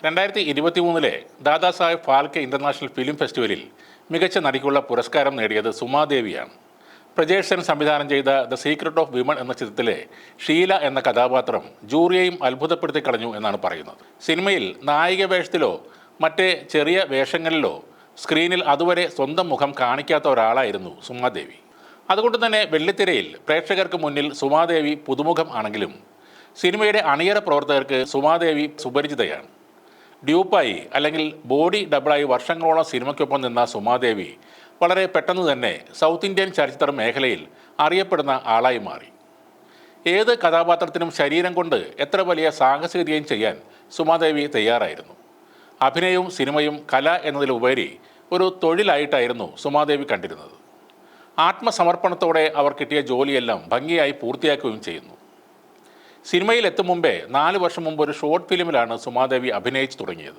2023 Dadasaheb Phalke international film ഫെസ്റ്റിവലിൽ മികച്ച നടിക്കുള്ള പുരസ്കാരം നേടിയത് സുമാദേവിയാണ്. പ്രജേഷ് സെൻ സംവിധാനം ചെയ്ത ദ സീക്രട്ട് ഓഫ് വിമൺ എന്ന ചിത്രത്തിലെ ഷീല എന്ന കഥാപാത്രം ജൂറിയെയും അത്ഭുതപ്പെടുത്തി കളഞ്ഞു എന്നാണ് പറയുന്നത്. സിനിമയിൽ നായിക വേഷത്തിലോ മറ്റേ ചെറിയ വേഷങ്ങളിലോ സ്ക്രീനിൽ അതുവരെ സ്വന്തം മുഖം കാണിക്കാത്ത ഒരാളായിരുന്നു സുമാദേവി. അതുകൊണ്ട് തന്നെ വെള്ളിത്തിരയിൽ പ്രേക്ഷകർക്ക് മുന്നിൽ സുമാദേവി പുതുമുഖം ആണെങ്കിലും സിനിമയുടെ അണിയറ പ്രവർത്തകർക്ക് സുമാദേവി സുപരിചിതയാണ്. ഡ്യൂപ്പായി അല്ലെങ്കിൽ ബോഡി ഡബിളായി വർഷങ്ങളോളം സിനിമയ്ക്കൊപ്പം നിന്ന സുമാദേവി വളരെ പെട്ടെന്ന് തന്നെ സൗത്ത് ഇന്ത്യൻ ചലച്ചിത്ര മേഖലയിൽ അറിയപ്പെടുന്ന ആളായി മാറി. ഏത് കഥാപാത്രത്തിനും ശരീരം കൊണ്ട് എത്ര വലിയ സാഹസികതയും ചെയ്യാൻ സുമാദേവി തയ്യാറായിരുന്നു. അഭിനയവും സിനിമയും കല എന്നതിലുപരി ഒരു തൊഴിലായിട്ടായിരുന്നു സുമാദേവി കണ്ടിരുന്നത്. ആത്മസമർപ്പണത്തോടെ അവർ കിട്ടിയ ജോലിയെല്ലാം ഭംഗിയായി പൂർത്തിയാക്കുകയും ചെയ്യുന്നു. സിനിമയിൽ എത്തും മുമ്പേ 4 വർഷം മുമ്പ് ഒരു ഷോർട്ട് ഫിലിമിലാണ് സുമാദേവി അഭിനയിച്ചു തുടങ്ങിയത്.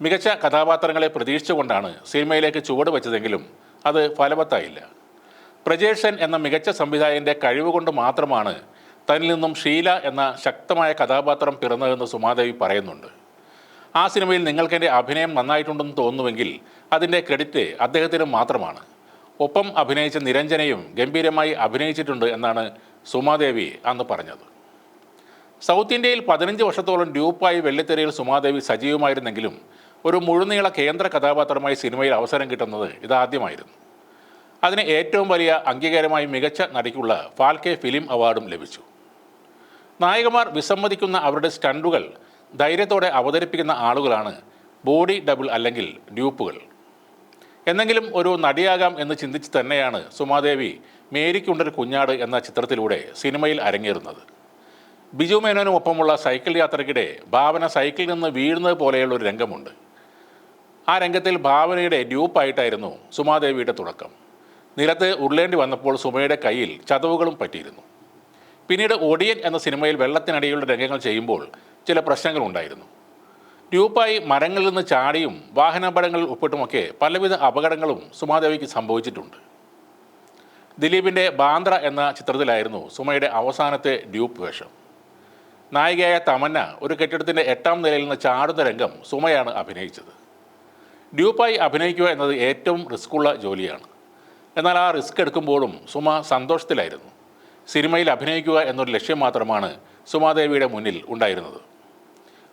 മികച്ച കഥാപാത്രങ്ങളെ പ്രതീക്ഷിച്ചുകൊണ്ടാണ് സിനിമയിലേക്ക് ചുവട് വെച്ചതെങ്കിലും അത് ഫലവത്തായില്ല. പ്രജേഷ് സെൻ എന്ന മികച്ച സംവിധായകൻ്റെ കഴിവുകൊണ്ട് മാത്രമാണ് തന്നിൽ നിന്നും ഷീല എന്ന ശക്തമായ കഥാപാത്രം പിറന്നതെന്ന് സുമാദേവി പറയുന്നുണ്ട്. ആ സിനിമയിൽ നിങ്ങൾക്കെൻ്റെ അഭിനയം നന്നായിട്ടുണ്ടെന്ന് തോന്നുന്നുവെങ്കിൽ അതിൻ്റെ ക്രെഡിറ്റ് അദ്ദേഹത്തിന് മാത്രമാണ്. ഒപ്പം അഭിനയിച്ച നിരഞ്ജനയും ഗംഭീരമായി അഭിനയിച്ചിട്ടുണ്ട് എന്നാണ് സുമാദേവി അന്ന് പറഞ്ഞത്. സൗത്ത് ഇന്ത്യയിൽ 15 വർഷത്തോളം ഡ്യൂപ്പായി വെള്ളിത്തിരയിൽ സുമാദേവി സജീവമായിരുന്നെങ്കിലും ഒരു മുഴുനീള കേന്ദ്ര കഥാപാത്രമായി സിനിമയിൽ അവസരം കിട്ടുന്നത് ഇതാദ്യമായിരുന്നു. അതിന് ഏറ്റവും വലിയ അംഗീകാരമായി മികച്ച നടിക്കുള്ള ഫാൽക്കെ ഫിലിം അവാർഡും ലഭിച്ചു. നായികമാർ വിസമ്മതിക്കുന്ന അവരുടെ സ്റ്റണ്ടുകൾ ധൈര്യത്തോടെ അവതരിപ്പിക്കുന്ന ആളുകളാണ് ബോഡി ഡബിൾ അല്ലെങ്കിൽ ഡ്യൂപ്പുകൾ. എന്നെങ്കിലും ഒരു നടിയാകാം എന്ന് ചിന്തിച്ച് തന്നെയാണ് സുമാദേവി മേരിക്കുണ്ടൊരു കുഞ്ഞാട് എന്ന ചിത്രത്തിലൂടെ സിനിമയിൽ അരങ്ങേറുന്നത്. ബിജു മേനോനുമൊപ്പമുള്ള സൈക്കിൾ യാത്രയ്ക്കിടെ ഭാവന സൈക്കിളിൽ നിന്ന് വീഴുന്നത് പോലെയുള്ള ഒരു രംഗമുണ്ട്. ആ രംഗത്തിൽ ഭാവനയുടെ ഡ്യൂപ്പായിട്ടായിരുന്നു സുമാദേവിയുടെ തുടക്കം. നിലത്ത് ഉരുളേണ്ടി വന്നപ്പോൾ സുമയുടെ കയ്യിൽ ചതവുകളും പറ്റിയിരുന്നു. പിന്നീട് ഒടിയൻ എന്ന സിനിമയിൽ വെള്ളത്തിനടിയിലുള്ള രംഗങ്ങൾ ചെയ്യുമ്പോൾ ചില പ്രശ്നങ്ങളുണ്ടായിരുന്നു. ഡ്യൂപ്പായി മരങ്ങളിൽ നിന്ന് ചാടിയും വാഹനാപകടങ്ങളിൽ ഉൾപ്പെട്ടുമൊക്കെ പലവിധ അപകടങ്ങളും സുമാദേവിക്ക് സംഭവിച്ചിട്ടുണ്ട്. ദിലീപിൻ്റെ ബാന്ദ്ര എന്ന ചിത്രത്തിലായിരുന്നു സുമയുടെ അവസാനത്തെ ഡ്യൂപ്പ് വേഷം. നായികയായ തമന്ന ഒരു കെട്ടിടത്തിൻ്റെ 8ാം നിലയിൽ നിന്ന് ചാടുന്ന രംഗം സുമയാണ് അഭിനയിച്ചത്. ഡ്യൂപ്പായി അഭിനയിക്കുക എന്നത് ഏറ്റവും റിസ്ക്കുള്ള ജോലിയാണ്. എന്നാൽ ആ റിസ്ക് എടുക്കുമ്പോഴും സുമ സന്തോഷത്തിലായിരുന്നു. സിനിമയിൽ അഭിനയിക്കുക എന്നൊരു ലക്ഷ്യം മാത്രമാണ് സുമാദേവിയുടെ മുന്നിൽ ഉണ്ടായിരുന്നത്.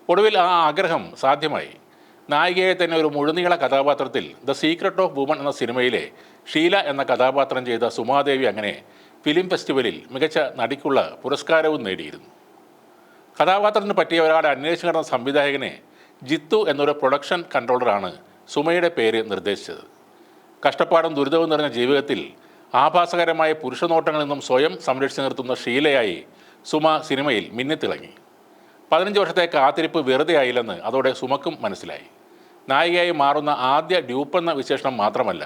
ഒടുവിൽ ആ ആഗ്രഹം സാധ്യമായി. നായികയെ തന്നെ ഒരു മുഴുനീള കഥാപാത്രത്തിൽ ദ സീക്രട്ട് ഓഫ് വുമൺ എന്ന സിനിമയിലെ ഷീല എന്ന കഥാപാത്രം ചെയ്ത സുമാദേവി അങ്ങനെ ഫിലിം ഫെസ്റ്റിവലിൽ മികച്ച നടിക്കുള്ള പുരസ്കാരവും നേടിയിരുന്നു. കഥാപാത്രത്തിന് പറ്റിയ ഒരാളെ അന്വേഷിച്ച് നടന്ന സംവിധായകനെ ജിത്തു എന്നൊരു പ്രൊഡക്ഷൻ കൺട്രോളറാണ് സുമയുടെ പേര് നിർദ്ദേശിച്ചത്. കഷ്ടപ്പാടും ദുരിതവും നിറഞ്ഞ ജീവിതത്തിൽ ആഭാസകരമായ പുരുഷനോട്ടങ്ങളിൽ നിന്നും സ്വയം സംരക്ഷിച്ചു നിർത്തുന്ന ഷീലയായി സുമ സിനിമയിൽ മിന്നിത്തിളങ്ങി. 15 വർഷത്തെ കാത്തിരിപ്പ് വെറുതെ ആയില്ലെന്ന് അതോടെ സുമക്കും മനസ്സിലായി. നായികയായി മാറുന്ന ആദ്യ ഡ്യൂപ്പെന്ന വിശേഷണം മാത്രമല്ല,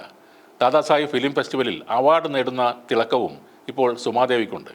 ദാദാസാഹിബ് ഫിലിം ഫെസ്റ്റിവലിൽ അവാർഡ് നേടുന്ന തിളക്കവും ഇപ്പോൾ സുമാദേവിക്കുണ്ട്.